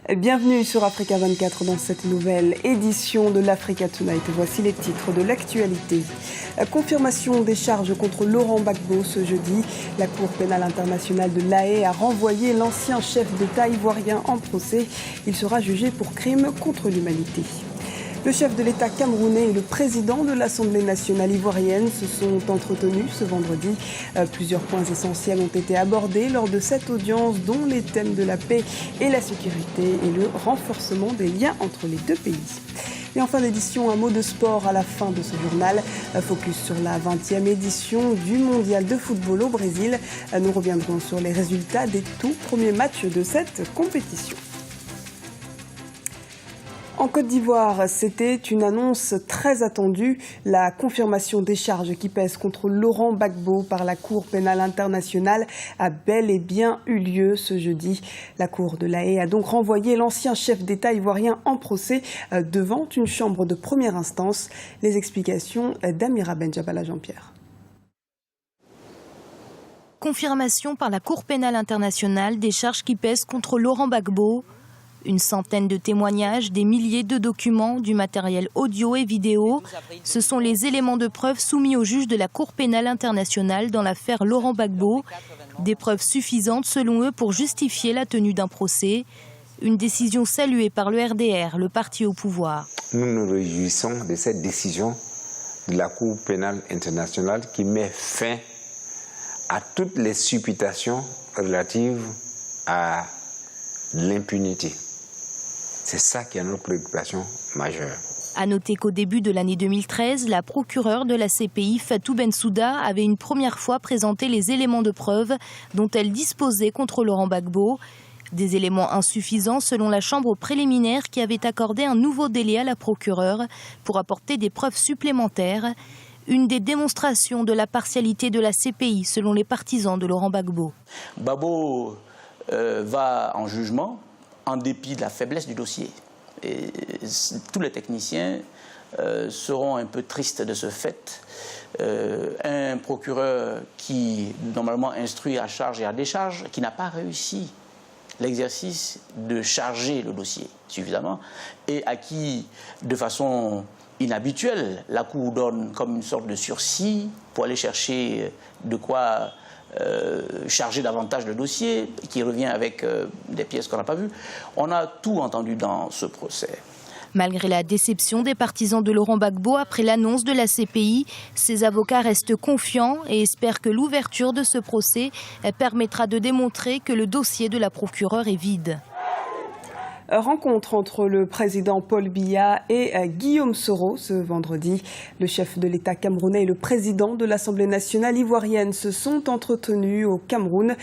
Bienvenue sur Africa 24 dans cette nouvelle édition de l'Africa Tonight. Voici les titres de l'actualité. Confirmation des charges contre Laurent Gbagbo ce jeudi. La Cour pénale internationale de La Haye a renvoyé l'ancien chef d'État ivoirien en procès. Il sera jugé pour crime contre l'humanité. Le chef de l'État camerounais et le président de l'Assemblée nationale ivoirienne se sont entretenus ce vendredi. Plusieurs points essentiels ont été abordés lors de cette audience, dont les thèmes de la paix et la sécurité et le renforcement des liens entre les deux pays. Et en fin d'édition, un mot de sport à la fin de ce journal. Focus sur la 20e édition du mondial de football au Brésil. Nous reviendrons sur les résultats des tout premiers matchs de cette compétition. En Côte d'Ivoire, c'était une annonce très attendue. La confirmation des charges qui pèsent contre Laurent Gbagbo par la Cour pénale internationale a bel et bien eu lieu ce jeudi. La Cour de La Haye a donc renvoyé l'ancien chef d'État ivoirien en procès devant une chambre de première instance. Les explications d'Amira Benjabala Jean-Pierre. Confirmation par la Cour pénale internationale des charges qui pèsent contre Laurent Gbagbo. Une centaine de témoignages, des milliers de documents, du matériel audio et vidéo. Ce sont les éléments de preuve soumis au juge de la Cour pénale internationale dans l'affaire Laurent Gbagbo. Des preuves suffisantes selon eux pour justifier la tenue d'un procès. Une décision saluée par le RDR, le parti au pouvoir. Nous nous réjouissons de cette décision de la Cour pénale internationale qui met fin à toutes les supputations relatives à l'impunité. C'est ça qui est notre préoccupation majeure. À noter qu'au début de l'année 2013, la procureure de la CPI, Fatou Bensouda, avait une première fois présenté les éléments de preuve dont elle disposait contre Laurent Gbagbo. Des éléments insuffisants selon la chambre préliminaire qui avait accordé un nouveau délai à la procureure pour apporter des preuves supplémentaires. Une des démonstrations de la partialité de la CPI selon les partisans de Laurent Gbagbo. Gbagbo va en jugement en dépit de la faiblesse du dossier. Et tous les techniciens seront un peu tristes de ce fait. Un procureur qui normalement instruit à charge et à décharge, qui n'a pas réussi l'exercice de charger le dossier suffisamment et à qui, de façon inhabituelle, la Cour donne comme une sorte de sursis pour aller chercher de quoi charger davantage le dossier, qui revient avec des pièces qu'on n'a pas vues. On a tout entendu dans ce procès. Malgré la déception des partisans de Laurent Gbagbo après l'annonce de la CPI, ses avocats restent confiants et espèrent que l'ouverture de ce procès permettra de démontrer que le dossier de la procureure est vide. Rencontre entre le président Paul Biya et Guillaume Soro ce vendredi. Le chef de l'État camerounais et le président de l'Assemblée nationale ivoirienne se sont entretenus au Cameroun.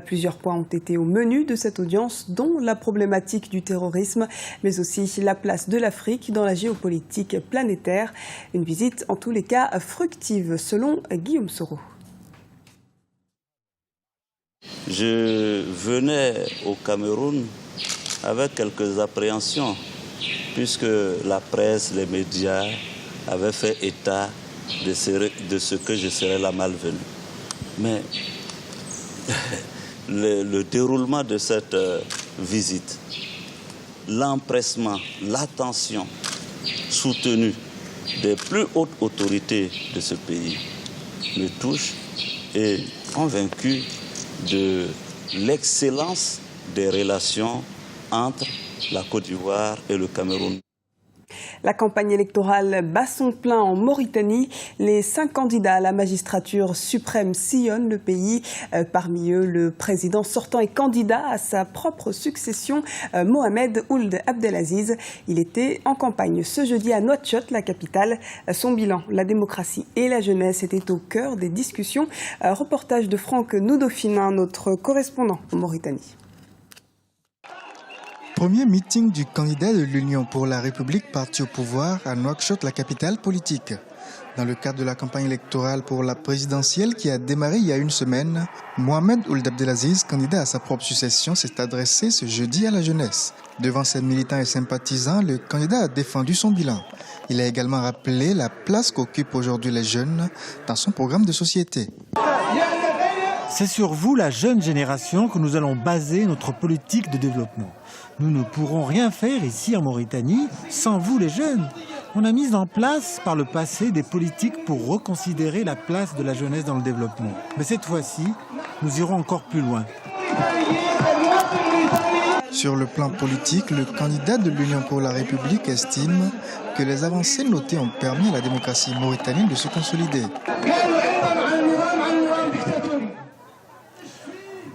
Plusieurs points ont été au menu de cette audience, dont la problématique du terrorisme, mais aussi la place de l'Afrique dans la géopolitique planétaire. Une visite en tous les cas fructive, selon Guillaume Soro. Je venais au Cameroun avec quelques appréhensions, puisque la presse, les médias avaient fait état de ce que je serais la malvenue. Mais le déroulement de cette visite, l'empressement, l'attention soutenue des plus hautes autorités de ce pays me touche et convaincu de l'excellence des relations entre la Côte d'Ivoire et le Cameroun. La campagne électorale bat son plein en Mauritanie. Les 5 candidats à la magistrature suprême sillonnent le pays. Parmi eux, le président sortant et candidat à sa propre succession, Mohamed Ould Abdelaziz. Il était en campagne ce jeudi à Nouakchott, la capitale. Son bilan, la démocratie et la jeunesse, étaient au cœur des discussions. Reportage de Franck Noudofina, notre correspondant en Mauritanie. Premier meeting du candidat de l'Union pour la République parti au pouvoir à Nouakchott, la capitale politique. Dans le cadre de la campagne électorale pour la présidentielle qui a démarré il y a une semaine, Mohamed Ould Abdelaziz, candidat à sa propre succession, s'est adressé ce jeudi à la jeunesse. Devant ses militants et sympathisants, le candidat a défendu son bilan. Il a également rappelé la place qu'occupent aujourd'hui les jeunes dans son programme de société. C'est sur vous, la jeune génération, que nous allons baser notre politique de développement. Nous ne pourrons rien faire ici en Mauritanie sans vous, les jeunes. On a mis en place par le passé des politiques pour reconsidérer la place de la jeunesse dans le développement. Mais cette fois-ci, nous irons encore plus loin. Sur le plan politique, le candidat de l'Union pour la République estime que les avancées notées ont permis à la démocratie mauritanienne de se consolider.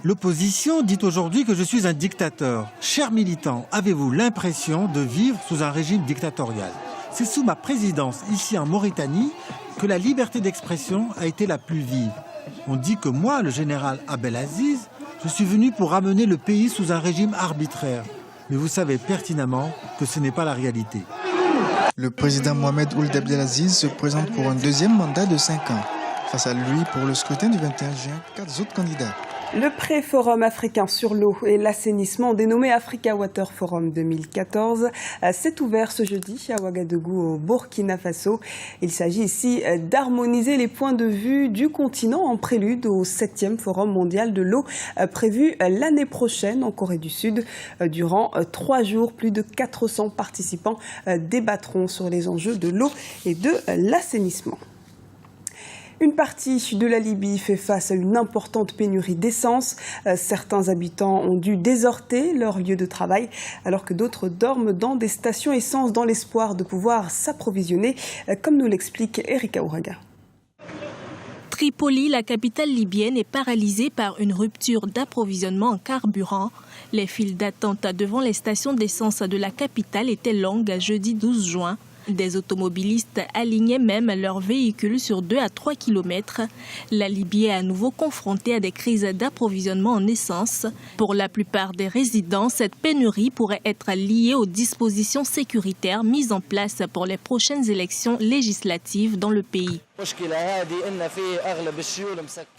L'opposition dit aujourd'hui que je suis un dictateur. Chers militants, avez-vous l'impression de vivre sous un régime dictatorial? C'est sous ma présidence ici en Mauritanie que la liberté d'expression a été la plus vive. On dit que moi, le général Abdelaziz, je suis venu pour ramener le pays sous un régime arbitraire. Mais vous savez pertinemment que ce n'est pas la réalité. Le président Mohamed Ould Abdelaziz se présente pour un deuxième mandat de 5 ans. Face à lui, pour le scrutin du 21 juin, 4 autres candidats. Le pré-forum africain sur l'eau et l'assainissement, dénommé Africa Water Forum 2014, s'est ouvert ce jeudi à Ouagadougou, au Burkina Faso. Il s'agit ici d'harmoniser les points de vue du continent en prélude au 7e Forum mondial de l'eau prévu l'année prochaine en Corée du Sud. Durant 3 jours, plus de 400 participants débattront sur les enjeux de l'eau et de l'assainissement. Une partie de la Libye fait face à une importante pénurie d'essence. Certains habitants ont dû déserter leur lieu de travail, alors que d'autres dorment dans des stations essence dans l'espoir de pouvoir s'approvisionner, comme nous l'explique Erika Ouraga. Tripoli, la capitale libyenne, est paralysée par une rupture d'approvisionnement en carburant. Les files d'attente devant les stations d'essence de la capitale étaient longues jeudi 12 juin. Des automobilistes alignaient même leurs véhicules sur 2 à 3 kilomètres. La Libye est à nouveau confrontée à des crises d'approvisionnement en essence. Pour la plupart des résidents, cette pénurie pourrait être liée aux dispositions sécuritaires mises en place pour les prochaines élections législatives dans le pays.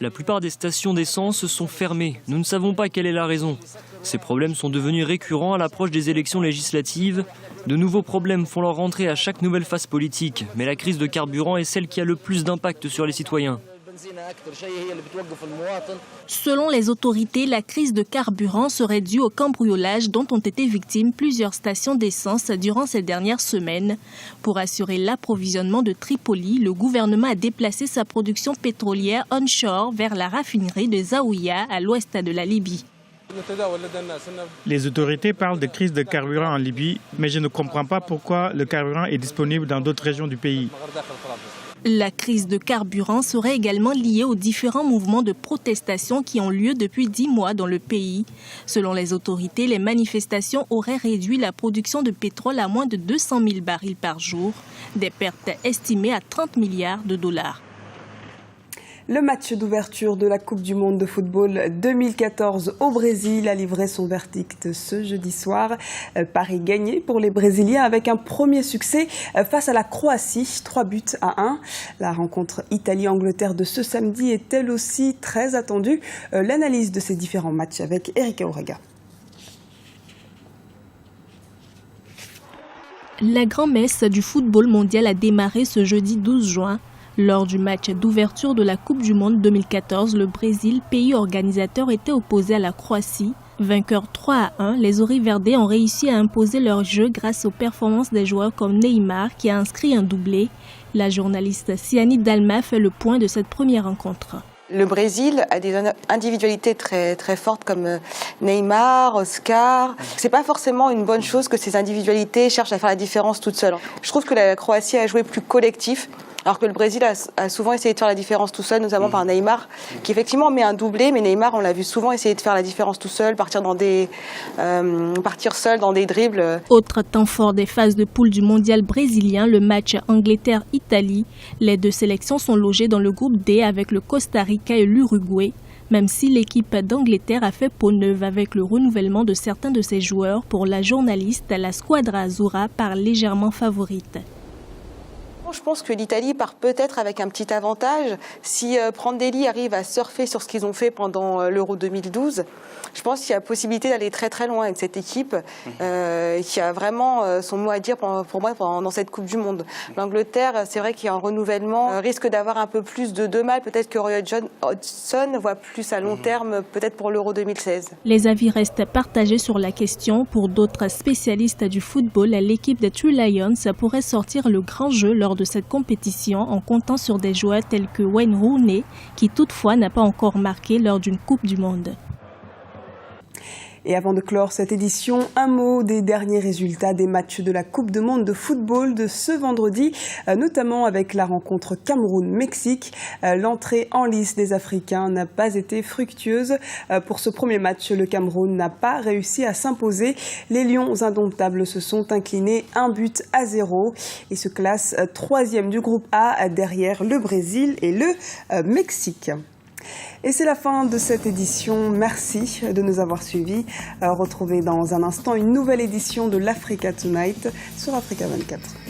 La plupart des stations d'essence sont fermées. Nous ne savons pas quelle est la raison. Ces problèmes sont devenus récurrents à l'approche des élections législatives. De nouveaux problèmes font leur rentrée à chaque nouvelle phase politique, mais la crise de carburant est celle qui a le plus d'impact sur les citoyens. Selon les autorités, la crise de carburant serait due au cambriolage dont ont été victimes plusieurs stations d'essence durant ces dernières semaines. Pour assurer l'approvisionnement de Tripoli, le gouvernement a déplacé sa production pétrolière onshore vers la raffinerie de Zaouïa à l'ouest de la Libye. Les autorités parlent de crise de carburant en Libye, mais je ne comprends pas pourquoi le carburant est disponible dans d'autres régions du pays. La crise de carburant serait également liée aux différents mouvements de protestation qui ont lieu depuis 10 mois dans le pays. Selon les autorités, les manifestations auraient réduit la production de pétrole à moins de 200 000 barils par jour, des pertes estimées à 30 milliards de dollars. Le match d'ouverture de la Coupe du Monde de football 2014 au Brésil a livré son verdict ce jeudi soir. Paris gagné pour les Brésiliens avec un premier succès face à la Croatie, 3-1. La rencontre Italie-Angleterre de ce samedi est elle aussi très attendue. L'analyse de ces différents matchs avec Erika Ouraga. La grand-messe du football mondial a démarré ce jeudi 12 juin. Lors du match d'ouverture de la Coupe du Monde 2014, le Brésil, pays organisateur, était opposé à la Croatie. Vainqueurs 3-1, les Auriverdés ont réussi à imposer leur jeu grâce aux performances des joueurs comme Neymar qui a inscrit un doublé. La journaliste Siani Dalma fait le point de cette première rencontre. Le Brésil a des individualités très fortes comme Neymar, Oscar. C'est pas forcément une bonne chose que ces individualités cherchent à faire la différence toutes seules. Je trouve que la Croatie a joué plus collectif, alors que le Brésil a souvent essayé de faire la différence tout seul, notamment par Neymar, qui effectivement met un doublé, mais Neymar, on l'a vu souvent essayer de faire la différence tout seul, partir seul dans des dribbles. Autre temps fort des phases de poule du mondial brésilien, le match Angleterre-Italie. Les deux sélections sont logées dans le groupe D avec le Costa Rica et l'Uruguay. Même si l'équipe d'Angleterre a fait peau neuve avec le renouvellement de certains de ses joueurs, pour la journaliste, la Squadra Azzurra part légèrement favorite. Je pense que l'Italie part peut-être avec un petit avantage. Si Prandelli arrive à surfer sur ce qu'ils ont fait pendant l'Euro 2012, je pense qu'il y a possibilité d'aller très très loin avec cette équipe qui a vraiment son mot à dire pour moi dans cette Coupe du Monde. L'Angleterre, c'est vrai qu'il y a un renouvellement, risque d'avoir un peu plus de mal. Peut-être que Roy Hodgson voit plus à long terme, peut-être pour l'Euro 2016. Les avis restent partagés sur la question. Pour d'autres spécialistes du football, l'équipe des Three Lions pourrait sortir le grand jeu lors de cette compétition en comptant sur des joueurs tels que Wayne Rooney, qui toutefois n'a pas encore marqué lors d'une Coupe du Monde. Et avant de clore cette édition, un mot des derniers résultats des matchs de la Coupe du Monde de football de ce vendredi, notamment avec la rencontre Cameroun-Mexique. L'entrée en lice des Africains n'a pas été fructueuse. Pour ce premier match, le Cameroun n'a pas réussi à s'imposer. Les Lions indomptables se sont inclinés 1-0 et se classent 3e du groupe A derrière le Brésil et le Mexique. Et c'est la fin de cette édition. Merci de nous avoir suivis. Retrouvez dans un instant une nouvelle édition de l'Africa Tonight sur Africa 24.